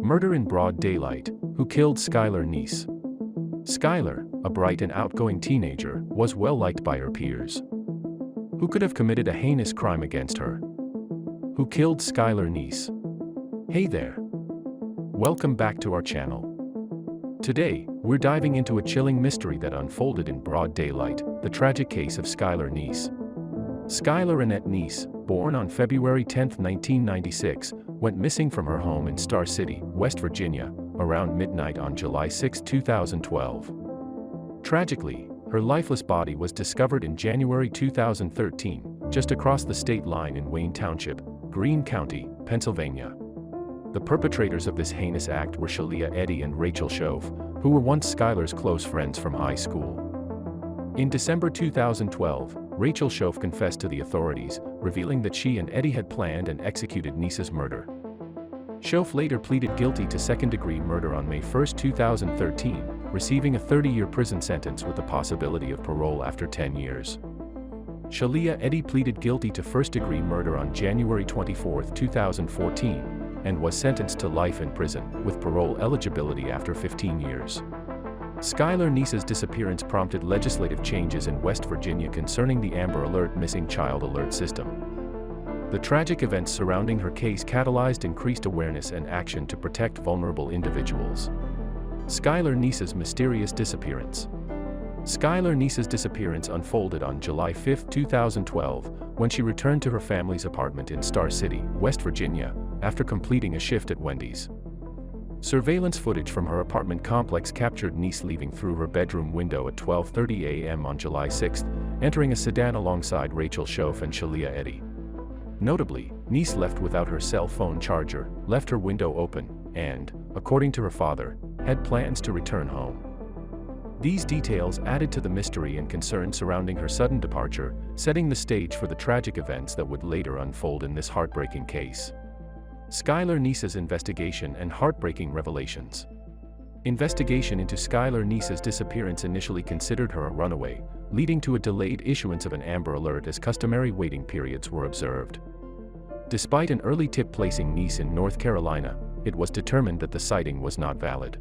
Murder in broad daylight. Who killed Skylar Neese? Skylar, a bright and outgoing teenager, was well liked by her peers. Who could have committed a heinous crime against her? Who killed Skylar Neese? Hey there! Welcome back to our channel. Today, we're diving into a chilling mystery that unfolded in broad daylight, the tragic case of Skylar Neese. Skylar Annette Neese, born on February 10, 1996, went missing from her home in Star City, West Virginia, around midnight on July 6, 2012. Tragically, her lifeless body was discovered in January 2013, just across the state line in Wayne Township, Greene County, Pennsylvania. The perpetrators of this heinous act were Shalia Eddy and Rachel Shove, who were once Skylar's close friends from high school. In December 2012, Rachel Shove confessed to the authorities, revealing that she and Eddy had planned and executed Neese's murder. Shove later pleaded guilty to second-degree murder on May 1, 2013, receiving a 30-year prison sentence with the possibility of parole after 10 years. Shalia Eddy pleaded guilty to first-degree murder on January 24, 2014, and was sentenced to life in prison, with parole eligibility after 15 years. Skylar Neese's disappearance prompted legislative changes in West Virginia concerning the Amber Alert missing child alert system. The tragic events surrounding her case catalyzed increased awareness and action to protect vulnerable individuals. Skylar Neese's mysterious disappearance. Skylar Neese's disappearance unfolded on July 5, 2012, when she returned to her family's apartment in Star City, West Virginia, after completing a shift at Wendy's. Surveillance footage from her apartment complex captured Neese leaving through her bedroom window at 12:30 a.m. on July 6, entering a sedan alongside Rachel Shove and Shalia Eddy. Notably, Neese left without her cell phone charger, left her window open, and, according to her father, had plans to return home. These details added to the mystery and concern surrounding her sudden departure, setting the stage for the tragic events that would later unfold in this heartbreaking case. Skylar Neese's investigation and heartbreaking revelations. Investigation into Skylar Neese's disappearance initially considered her a runaway, leading to a delayed issuance of an Amber Alert as customary waiting periods were observed. Despite an early tip placing Neese in North Carolina, it was determined that the sighting was not valid.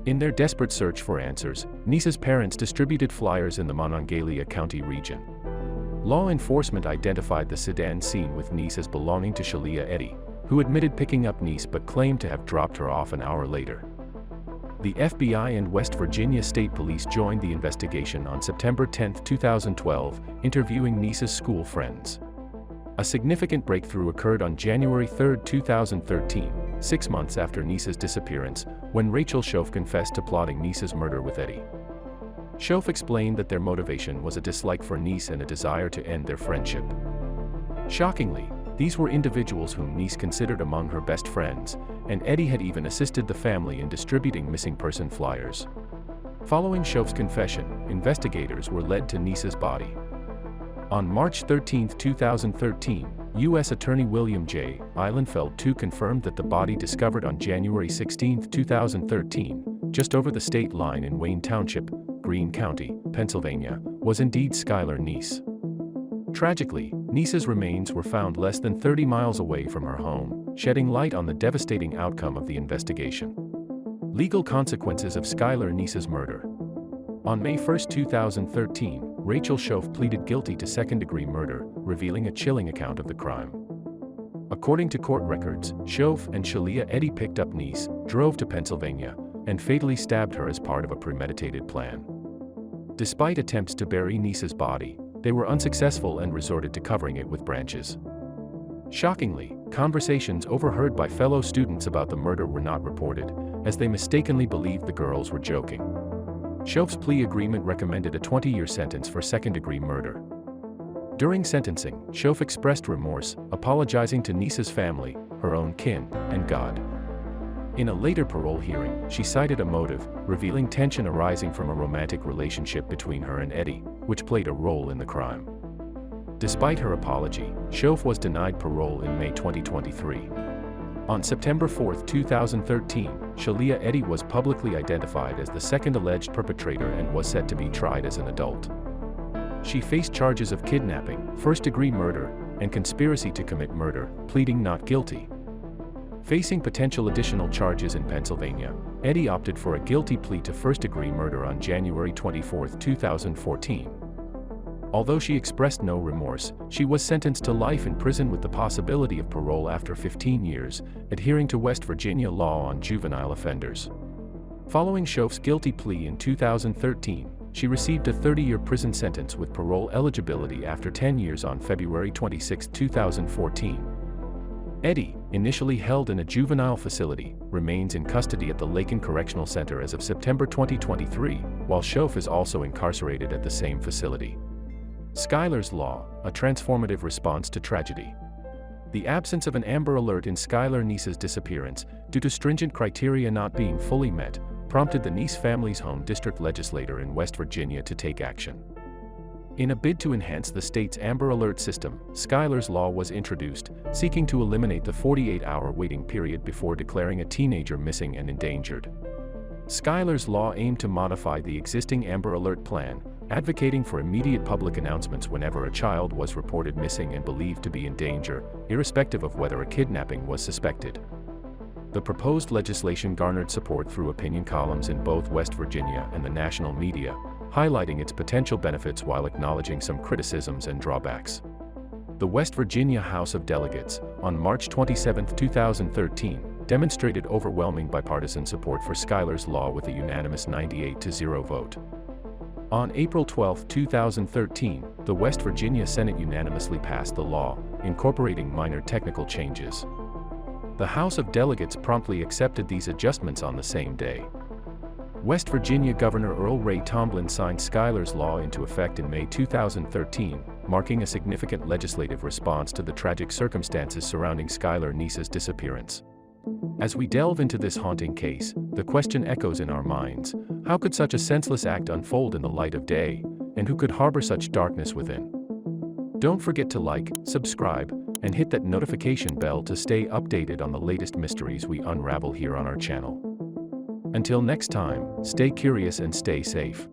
In their desperate search for answers, Neese's parents distributed flyers in the Monongalia County region. Law enforcement identified the sedan seen with Neese as belonging to Shalia Eddy, who admitted picking up Neese but claimed to have dropped her off an hour later. The FBI and West Virginia State Police joined the investigation on September 10, 2012, interviewing Neese's school friends. A significant breakthrough occurred on January 3, 2013, 6 months after Neese's disappearance, when Rachel Shove confessed to plotting Neese's murder with Eddy. Shove explained that their motivation was a dislike for Neese and a desire to end their friendship. Shockingly, these were individuals whom Neese considered among her best friends, and Eddy had even assisted the family in distributing missing person flyers. Following Shove's confession, investigators were led to Neese's body. On March 13, 2013, U.S. Attorney William J. Eilenfeld II confirmed that the body discovered on January 16, 2013, just over the state line in Wayne Township, Greene County, Pennsylvania, was indeed Skylar Neese. Tragically, Neese's remains were found less than 30 miles away from her home, shedding light on the devastating outcome of the investigation. Legal consequences of Skylar Neese's murder. On May 1, 2013, Rachel Shove pleaded guilty to second-degree murder, revealing a chilling account of the crime. According to court records, Shove and Shalia Eddy picked up Neese, drove to Pennsylvania, and fatally stabbed her as part of a premeditated plan. Despite attempts to bury Neese's body, they were unsuccessful and resorted to covering it with branches. Shockingly, conversations overheard by fellow students about the murder were not reported, as they mistakenly believed the girls were joking. Shove's plea agreement recommended a 20-year sentence for second-degree murder. During sentencing, Shove expressed remorse, apologizing to Neese's family, her own kin, and God. In a later parole hearing, she cited a motive, revealing tension arising from a romantic relationship between her and Eddy, which played a role in the crime. Despite her apology, Shove was denied parole in May 2023. On September 4, 2013, Shalia Eddy was publicly identified as the second alleged perpetrator and was set to be tried as an adult. She faced charges of kidnapping, first-degree murder, and conspiracy to commit murder, pleading not guilty. Facing potential additional charges in Pennsylvania, Eddie opted for a guilty plea to first-degree murder on January 24, 2014. Although she expressed no remorse, she was sentenced to life in prison with the possibility of parole after 15 years, adhering to West Virginia law on juvenile offenders. Following Schoaf's guilty plea in 2013, she received a 30-year prison sentence with parole eligibility after 10 years on February 26, 2014. Eddie, initially held in a juvenile facility, remains in custody at the Lakin Correctional Center as of September 2023, while Schoaf is also incarcerated at the same facility. Skylars Law, a transformative response to tragedy. The absence of an Amber Alert in Skylar Neese's disappearance, due to stringent criteria not being fully met, prompted the Neese family's home district legislator in West Virginia to take action. In a bid to enhance the state's Amber Alert system, Skylar's Law was introduced, seeking to eliminate the 48-hour waiting period before declaring a teenager missing and endangered. Skylar's Law aimed to modify the existing Amber Alert plan, advocating for immediate public announcements whenever a child was reported missing and believed to be in danger, irrespective of whether a kidnapping was suspected. The proposed legislation garnered support through opinion columns in both West Virginia and the national media, highlighting its potential benefits while acknowledging some criticisms and drawbacks. The West Virginia House of Delegates, on March 27, 2013, demonstrated overwhelming bipartisan support for Skylar's Law with a unanimous 98-0 vote. On April 12, 2013, the West Virginia Senate unanimously passed the law, incorporating minor technical changes. The House of Delegates promptly accepted these adjustments on the same day. West Virginia Governor Earl Ray Tomblin signed Skylar's Law into effect in May 2013, marking a significant legislative response to the tragic circumstances surrounding Skylar Neese's disappearance. As we delve into this haunting case, the question echoes in our minds: how could such a senseless act unfold in the light of day, and who could harbor such darkness within? Don't forget to like, subscribe, and hit that notification bell to stay updated on the latest mysteries we unravel here on our channel. Until next time, stay curious and stay safe.